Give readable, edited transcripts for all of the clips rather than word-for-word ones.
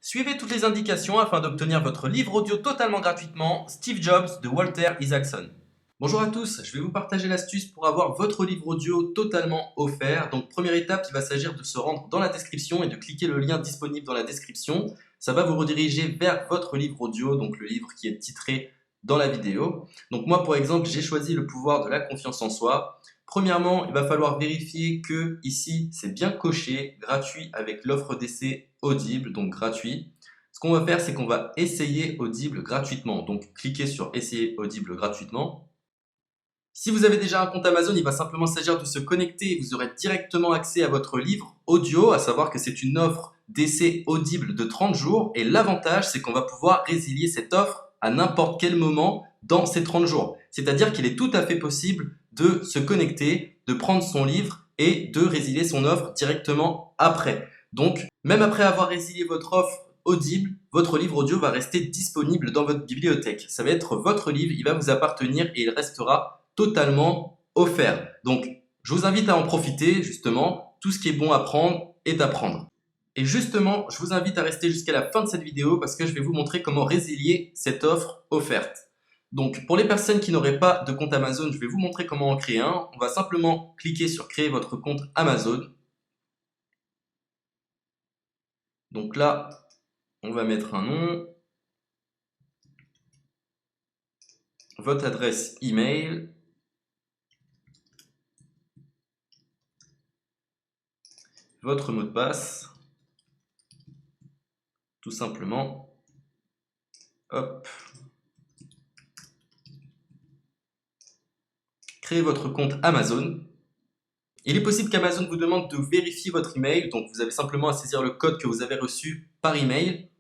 Suivez toutes les indications afin d'obtenir votre livre audio totalement gratuitement, Steve Jobs de Walter Isaacson. Bonjour à tous, je vais vous partager l'astuce pour avoir votre livre audio totalement offert. Donc première étape, il va s'agir de se rendre dans la description et de cliquer le lien disponible dans la description. Ça va vous rediriger vers votre livre audio, donc le livre qui est titré dans la vidéo. Donc moi par exemple, j'ai choisi le pouvoir de la confiance en soi. Premièrement, il va falloir vérifier que ici c'est bien coché, gratuit avec l'offre d'essai Audible, donc gratuit. Ce qu'on va faire, c'est qu'on va essayer Audible gratuitement. Donc cliquez sur essayer Audible gratuitement. Si vous avez déjà un compte Amazon, il va simplement s'agir de se connecter et vous aurez directement accès à votre livre audio, à savoir que c'est une offre d'essai Audible de 30 jours. Et l'avantage, c'est qu'on va pouvoir résilier cette offre à n'importe quel moment dans ces 30 jours. C'est-à-dire qu'il est tout à fait possible de se connecter, de prendre son livre et de résilier son offre directement après. Donc, même après avoir résilié votre offre Audible, votre livre audio va rester disponible dans votre bibliothèque. Ça va être votre livre, il va vous appartenir et il restera totalement offert. Donc, je vous invite à en profiter, justement. Tout ce qui est bon à prendre est à prendre. Et justement, je vous invite à rester jusqu'à la fin de cette vidéo parce que je vais vous montrer comment résilier cette offre offerte. Donc, pour les personnes qui n'auraient pas de compte Amazon, je vais vous montrer comment en créer un. On va simplement cliquer sur créer votre compte Amazon. Donc là, on va mettre un nom, votre adresse email, votre mot de passe, tout simplement. Hop. Créez votre compte Amazon. Il est possible qu'Amazon vous demande de vérifier votre email, donc vous avez simplement à saisir le code que vous avez reçu par email.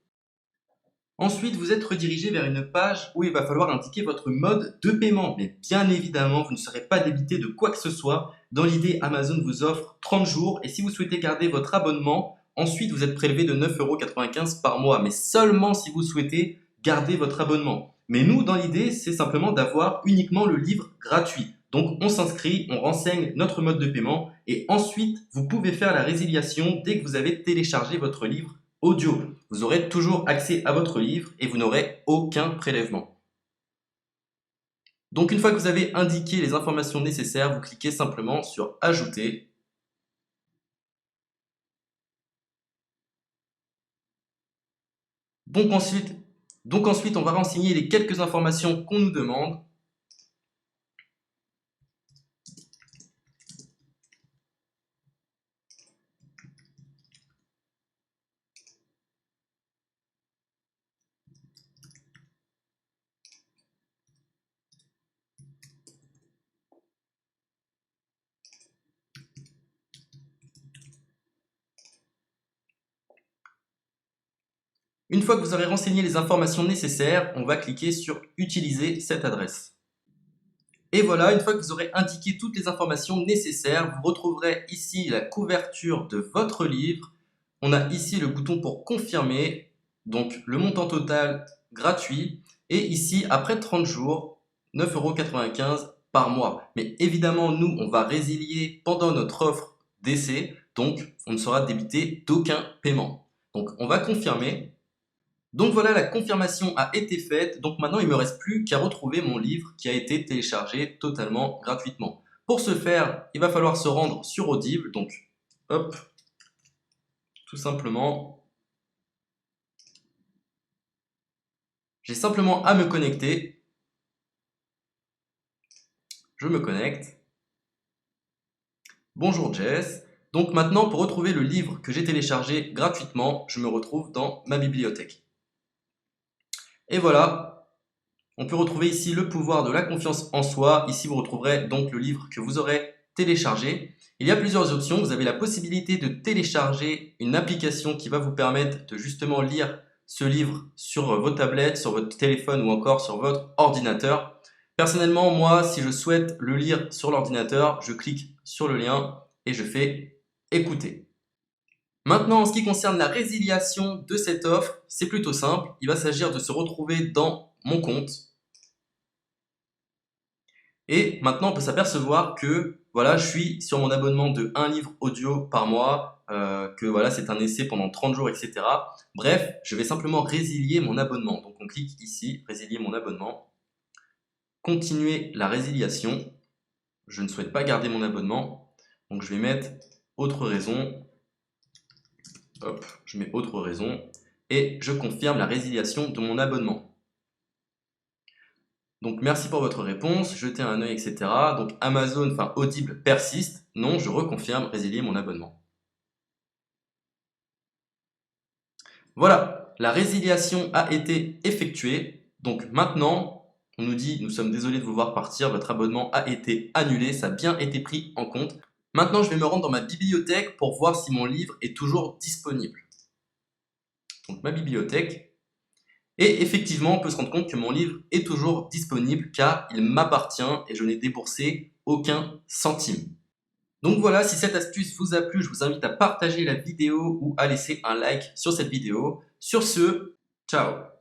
Ensuite, vous êtes redirigé vers une page où il va falloir indiquer votre mode de paiement. Mais bien évidemment, vous ne serez pas débité de quoi que ce soit. Dans l'idée, Amazon vous offre 30 jours et si vous souhaitez garder votre abonnement, ensuite vous êtes prélevé de 9,95 € par mois, mais seulement si vous souhaitez garder votre abonnement. Mais nous, dans l'idée, c'est simplement d'avoir uniquement le livre gratuit. Donc on s'inscrit, on renseigne notre mode de paiement et ensuite vous pouvez faire la résiliation dès que vous avez téléchargé votre livre audio. Vous aurez toujours accès à votre livre et vous n'aurez aucun prélèvement. Donc une fois que vous avez indiqué les informations nécessaires, vous cliquez simplement sur Ajouter. Donc ensuite, on va renseigner les quelques informations qu'on nous demande. Une fois que vous aurez renseigné les informations nécessaires, on va cliquer sur Utiliser cette adresse. Et voilà, une fois que vous aurez indiqué toutes les informations nécessaires, vous retrouverez ici la couverture de votre livre. On a ici le bouton pour confirmer, donc le montant total gratuit. Et ici, après 30 jours, 9,95 € par mois. Mais évidemment, nous, on va résilier pendant notre offre d'essai, donc on ne sera débité d'aucun paiement. Donc on va confirmer. Donc voilà, la confirmation a été faite. Donc maintenant, il ne me reste plus qu'à retrouver mon livre qui a été téléchargé totalement gratuitement. Pour ce faire, il va falloir se rendre sur Audible. Donc, hop, tout simplement. J'ai simplement à me connecter. Je me connecte. Bonjour Jess. Donc maintenant, pour retrouver le livre que j'ai téléchargé gratuitement, je me retrouve dans ma bibliothèque. Et voilà, on peut retrouver ici le pouvoir de la confiance en soi. Ici, vous retrouverez donc le livre que vous aurez téléchargé. Il y a plusieurs options. Vous avez la possibilité de télécharger une application qui va vous permettre de justement lire ce livre sur vos tablettes, sur votre téléphone ou encore sur votre ordinateur. Personnellement, moi, si je souhaite le lire sur l'ordinateur, je clique sur le lien et je fais écouter. Maintenant, en ce qui concerne la résiliation de cette offre, c'est plutôt simple. Il va s'agir de se retrouver dans mon compte. Et maintenant, on peut s'apercevoir que voilà, je suis sur mon abonnement de 1 livre audio par mois. que voilà, c'est un essai pendant 30 jours, etc. Bref, je vais simplement résilier mon abonnement. Donc on clique ici, résilier mon abonnement. Continuer la résiliation. Je ne souhaite pas garder mon abonnement. Donc je vais mettre autre raison. Hop, je mets autre raison. Et je confirme la résiliation de mon abonnement. Donc merci pour votre réponse, jetez un œil, etc. Donc Amazon, enfin Audible persiste. Non, je reconfirme, résilier mon abonnement. Voilà, la résiliation a été effectuée. Donc maintenant, on nous dit, nous sommes désolés de vous voir partir, votre abonnement a été annulé, ça a bien été pris en compte. Maintenant, je vais me rendre dans ma bibliothèque pour voir si mon livre est toujours disponible. Donc ma bibliothèque. Et effectivement, on peut se rendre compte que mon livre est toujours disponible car il m'appartient et je n'ai déboursé aucun centime. Donc voilà, si cette astuce vous a plu, je vous invite à partager la vidéo ou à laisser un like sur cette vidéo. Sur ce, ciao!